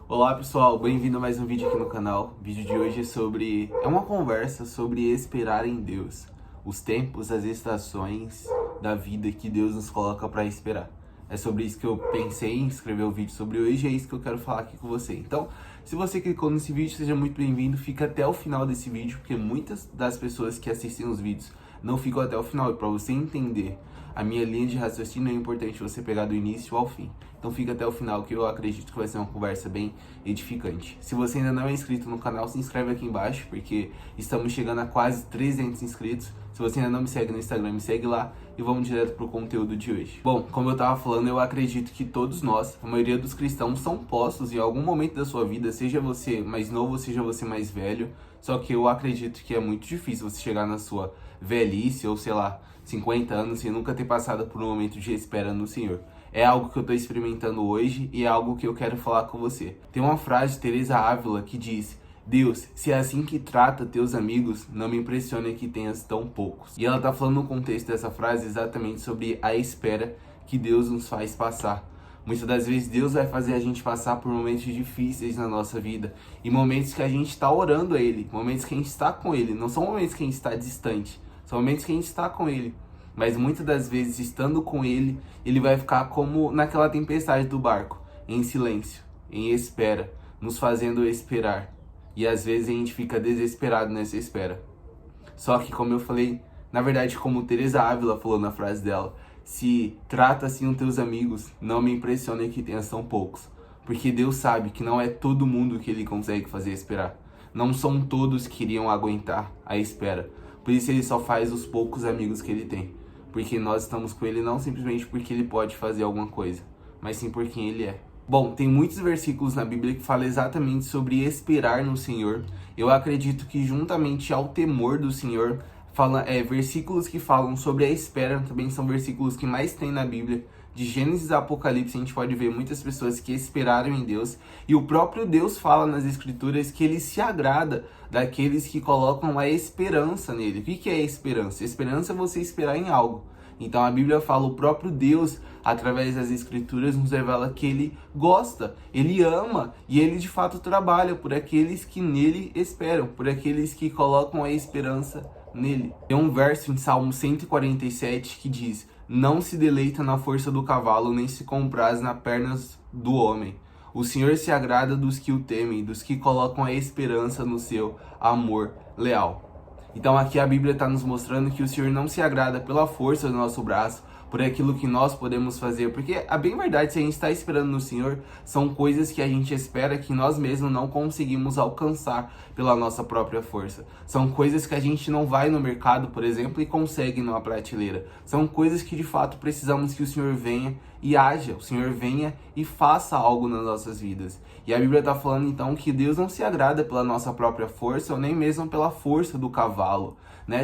Olá pessoal, bem-vindo a mais um vídeo aqui no canal. O vídeo de hoje é uma conversa sobre esperar em Deus. Os tempos, as estações da vida que Deus nos coloca para esperar. É sobre isso que eu pensei em escrever o vídeo sobre hoje e é isso que eu quero falar aqui com você. Então, se você clicou nesse vídeo, seja muito bem-vindo. Fica até o final desse vídeo, porque muitas das pessoas que assistem os vídeos não ficam até o final. E para você entender a minha linha de raciocínio, é importante você pegar do início ao fim. Então fica até o final, que eu acredito que vai ser uma conversa bem edificante. Se você ainda não é inscrito no canal, se inscreve aqui embaixo, porque estamos chegando a quase 300 inscritos. Se você ainda não me segue no Instagram, me segue lá e vamos direto pro conteúdo de hoje. Bom, como eu tava falando, eu acredito que todos nós, a maioria dos cristãos, são postos em algum momento da sua vida, seja você mais novo, seja você mais velho. Só que eu acredito que é muito difícil você chegar na sua velhice, ou sei lá, 50 anos, e nunca ter passado por um momento de espera no Senhor. É algo que eu tô experimentando hoje e é algo que eu quero falar com você. Tem uma frase de Teresa Ávila que diz: Deus, se é assim que trata teus amigos, não me impressiona que tenhas tão poucos. E ela tá falando no contexto dessa frase exatamente sobre a espera que Deus nos faz passar. Muitas das vezes Deus vai fazer a gente passar por momentos difíceis na nossa vida. E momentos que a gente está orando a Ele, momentos que a gente está com Ele. Não são momentos que a gente está distante, são momentos que a gente está com Ele. Mas muitas das vezes, estando com Ele, Ele vai ficar como naquela tempestade do barco, em silêncio, em espera, nos fazendo esperar. E às vezes a gente fica desesperado nessa espera. Só que, como eu falei, na verdade, como Teresa Ávila falou na frase dela, se trata assim os teus amigos, não me impressiona que tenhas tão poucos. Porque Deus sabe que não é todo mundo que Ele consegue fazer esperar. Não são todos que iriam aguentar a espera. Por isso Ele só faz os poucos amigos que Ele tem. Porque nós estamos com Ele não simplesmente porque Ele pode fazer alguma coisa, mas sim por quem Ele é. Bom, tem muitos versículos na Bíblia que falam exatamente sobre esperar no Senhor. Eu acredito que juntamente ao temor do Senhor, versículos que falam sobre a espera também são versículos que mais tem na Bíblia. De Gênesis a Apocalipse a gente pode ver muitas pessoas que esperaram em Deus. E o próprio Deus fala nas Escrituras que Ele se agrada daqueles que colocam a esperança nele. O que é a esperança? Esperança é você esperar em algo. Então a Bíblia fala, o próprio Deus, através das Escrituras, nos revela que Ele gosta, Ele ama e Ele de fato trabalha por aqueles que nele esperam, por aqueles que colocam a esperança nele. Tem um verso em Salmo 147 que diz: não se deleita na força do cavalo, nem se compraz nas pernas do homem. O Senhor se agrada dos que o temem, dos que colocam a esperança no seu amor leal. Então aqui a Bíblia está nos mostrando que o Senhor não se agrada pela força do nosso braço, por aquilo que nós podemos fazer. Porque a bem verdade, se a gente está esperando no Senhor, são coisas que a gente espera que nós mesmos não conseguimos alcançar pela nossa própria força. São coisas que a gente não vai no mercado, por exemplo, e consegue numa prateleira. São coisas que de fato precisamos que o Senhor venha e haja, o Senhor venha e faça algo nas nossas vidas. E a Bíblia está falando então que Deus não se agrada pela nossa própria força, ou nem mesmo pela força do cavalo.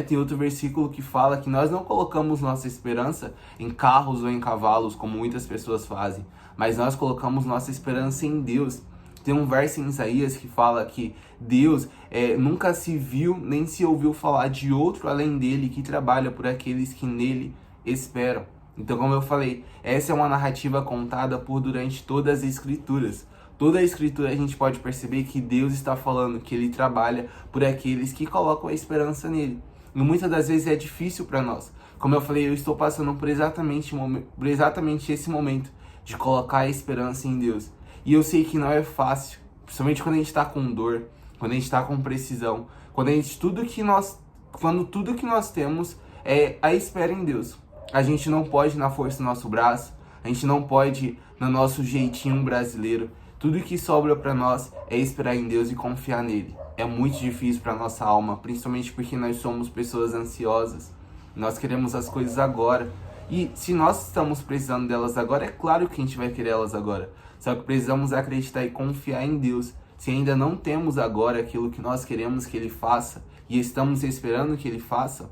Tem outro versículo que fala que nós não colocamos nossa esperança em carros ou em cavalos, como muitas pessoas fazem, mas nós colocamos nossa esperança em Deus. Tem um verso em Isaías que fala que Deus nunca se viu nem se ouviu falar de outro além dele, que trabalha por aqueles que nele esperam. Então, como eu falei, essa é uma narrativa contada por durante todas as Escrituras. Toda a Escritura a gente pode perceber que Deus está falando que Ele trabalha por aqueles que colocam a esperança nele. E muitas das vezes é difícil para nós. Como eu falei, eu estou passando por exatamente esse momento de colocar a esperança em Deus. E eu sei que não é fácil, principalmente quando a gente está com dor, quando a gente está com precisão, quando tudo que nós temos é a espera em Deus. A gente não pode na força do nosso braço, a gente não pode no nosso jeitinho brasileiro. Tudo que sobra para nós é esperar em Deus e confiar nele. É muito difícil para nossa alma, principalmente porque nós somos pessoas ansiosas. Nós queremos as coisas agora. E se nós estamos precisando delas agora, é claro que a gente vai querer elas agora. Só que precisamos acreditar e confiar em Deus. Se ainda não temos agora aquilo que nós queremos que Ele faça e estamos esperando que Ele faça,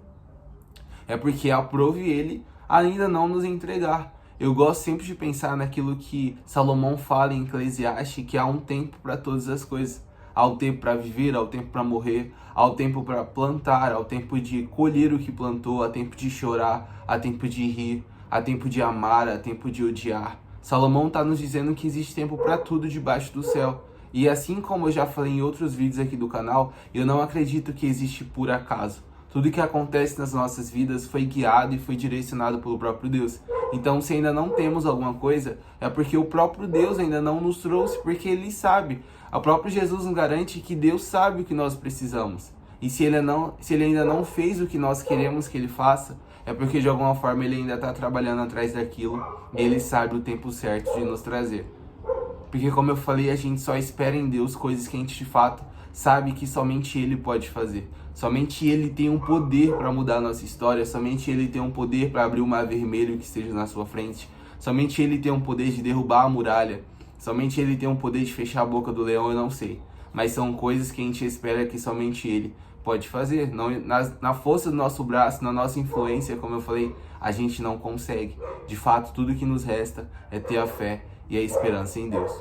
é porque aprove Ele ainda não nos entregar. Eu gosto sempre de pensar naquilo que Salomão fala em Eclesiastes, que há um tempo para todas as coisas. Há o tempo para viver, há o tempo para morrer, há o tempo para plantar, há o tempo de colher o que plantou, há tempo de chorar, há tempo de rir, há tempo de amar, há tempo de odiar. Salomão está nos dizendo que existe tempo para tudo debaixo do céu. E assim como eu já falei em outros vídeos aqui do canal, eu não acredito que existe por acaso. Tudo que acontece nas nossas vidas foi guiado e foi direcionado pelo próprio Deus. Então, se ainda não temos alguma coisa, é porque o próprio Deus ainda não nos trouxe, porque Ele sabe. O próprio Jesus nos garante que Deus sabe o que nós precisamos. E se ele ainda não fez o que nós queremos que Ele faça, é porque de alguma forma Ele ainda está trabalhando atrás daquilo e Ele sabe o tempo certo de nos trazer. Porque, como eu falei, a gente só espera em Deus coisas que a gente de fato sabe que somente Ele pode fazer. Somente Ele tem um poder para mudar a nossa história. Somente Ele tem um poder para abrir o mar vermelho que esteja na sua frente. Somente Ele tem um poder de derrubar a muralha. Somente Ele tem um poder de fechar a boca do leão, eu não sei. Mas são coisas que a gente espera que somente Ele pode fazer. Não, na força do nosso braço, na nossa influência, como eu falei, a gente não consegue. De fato, tudo que nos resta é ter a fé e a esperança em Deus.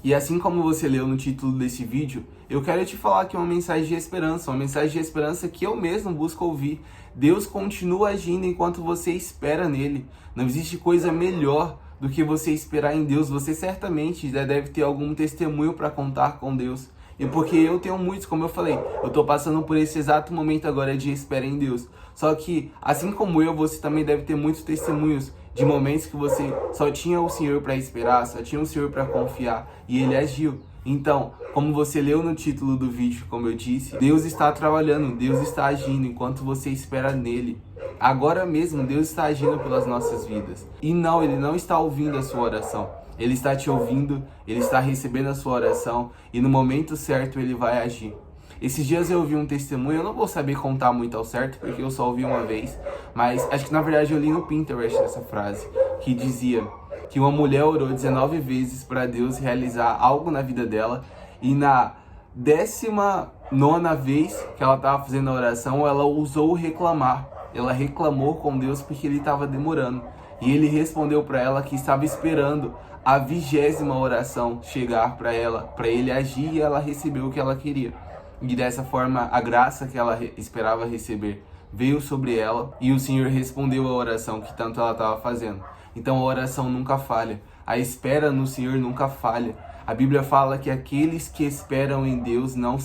E assim como você leu no título desse vídeo, eu quero te falar aqui uma mensagem de esperança que eu mesmo busco ouvir. Deus continua agindo enquanto você espera nele. Não existe coisa melhor do que você esperar em Deus. Você certamente já deve ter algum testemunho para contar com Deus. E porque eu tenho muitos, como eu falei, eu tô passando por esse exato momento agora de espera em Deus. Só que, assim como eu, você também deve ter muitos testemunhos de momentos que você só tinha o Senhor para esperar, só tinha o Senhor para confiar, e Ele agiu. Então, como você leu no título do vídeo, como eu disse, Deus está trabalhando, Deus está agindo enquanto você espera nele. Agora mesmo, Deus está agindo pelas nossas vidas. E não, Ele não está ouvindo a sua oração. Ele está te ouvindo, Ele está recebendo a sua oração e no momento certo Ele vai agir. Esses dias eu ouvi um testemunho, eu não vou saber contar muito ao certo, porque eu só ouvi uma vez, mas acho que na verdade eu li no Pinterest essa frase, que dizia que uma mulher orou 19 vezes para Deus realizar algo na vida dela, e na 19ª vez que ela estava fazendo a oração, ela ousou reclamar. Ela reclamou com Deus porque Ele estava demorando. E Ele respondeu para ela que estava esperando a 20ª oração chegar para ela, para Ele agir, e ela recebeu o que ela queria. E dessa forma, a graça que ela esperava receber veio sobre ela e o Senhor respondeu a oração que tanto ela estava fazendo. Então a oração nunca falha, a espera no Senhor nunca falha. A Bíblia fala que aqueles que esperam em Deus não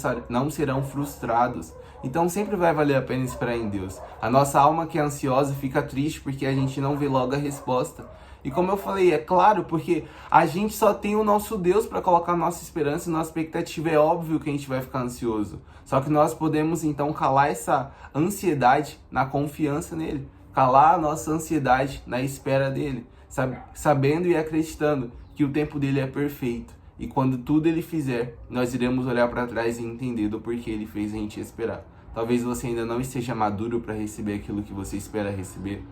serão frustrados. Então sempre vai valer a pena esperar em Deus. A nossa alma que é ansiosa fica triste porque a gente não vê logo a resposta. E como eu falei, é claro, porque a gente só tem o nosso Deus para colocar nossa esperança e nossa expectativa. É óbvio que a gente vai ficar ansioso. Só que nós podemos então calar essa ansiedade na confiança nele. Calar a nossa ansiedade na espera dele. Sabendo e acreditando que o tempo dele é perfeito. E quando tudo ele fizer, nós iremos olhar para trás e entender do porquê ele fez a gente esperar. Talvez você ainda não esteja maduro para receber aquilo que você espera receber.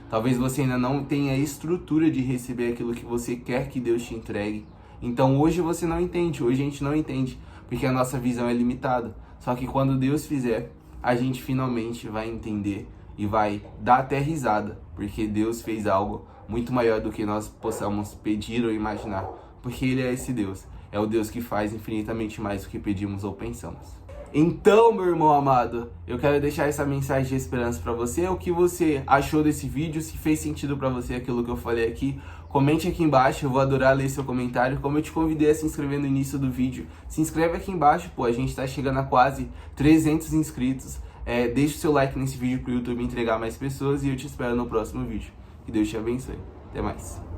Talvez você ainda não tenha a estrutura de receber aquilo que você quer que Deus te entregue. Então hoje você não entende, hoje a gente não entende, porque a nossa visão é limitada. Só que quando Deus fizer, a gente finalmente vai entender e vai dar até risada, porque Deus fez algo muito maior do que nós possamos pedir ou imaginar. Porque Ele é esse Deus, é o Deus que faz infinitamente mais do que pedimos ou pensamos. Então, meu irmão amado, eu quero deixar essa mensagem de esperança para você. O que você achou desse vídeo? Se fez sentido para você aquilo que eu falei aqui, comente aqui embaixo, eu vou adorar ler seu comentário. Como eu te convidei a se inscrever no início do vídeo, se inscreve aqui embaixo, pô, a gente tá chegando a quase 300 inscritos. Deixa o seu like nesse vídeo pro YouTube entregar mais pessoas e eu te espero no próximo vídeo. Que Deus te abençoe. Até mais.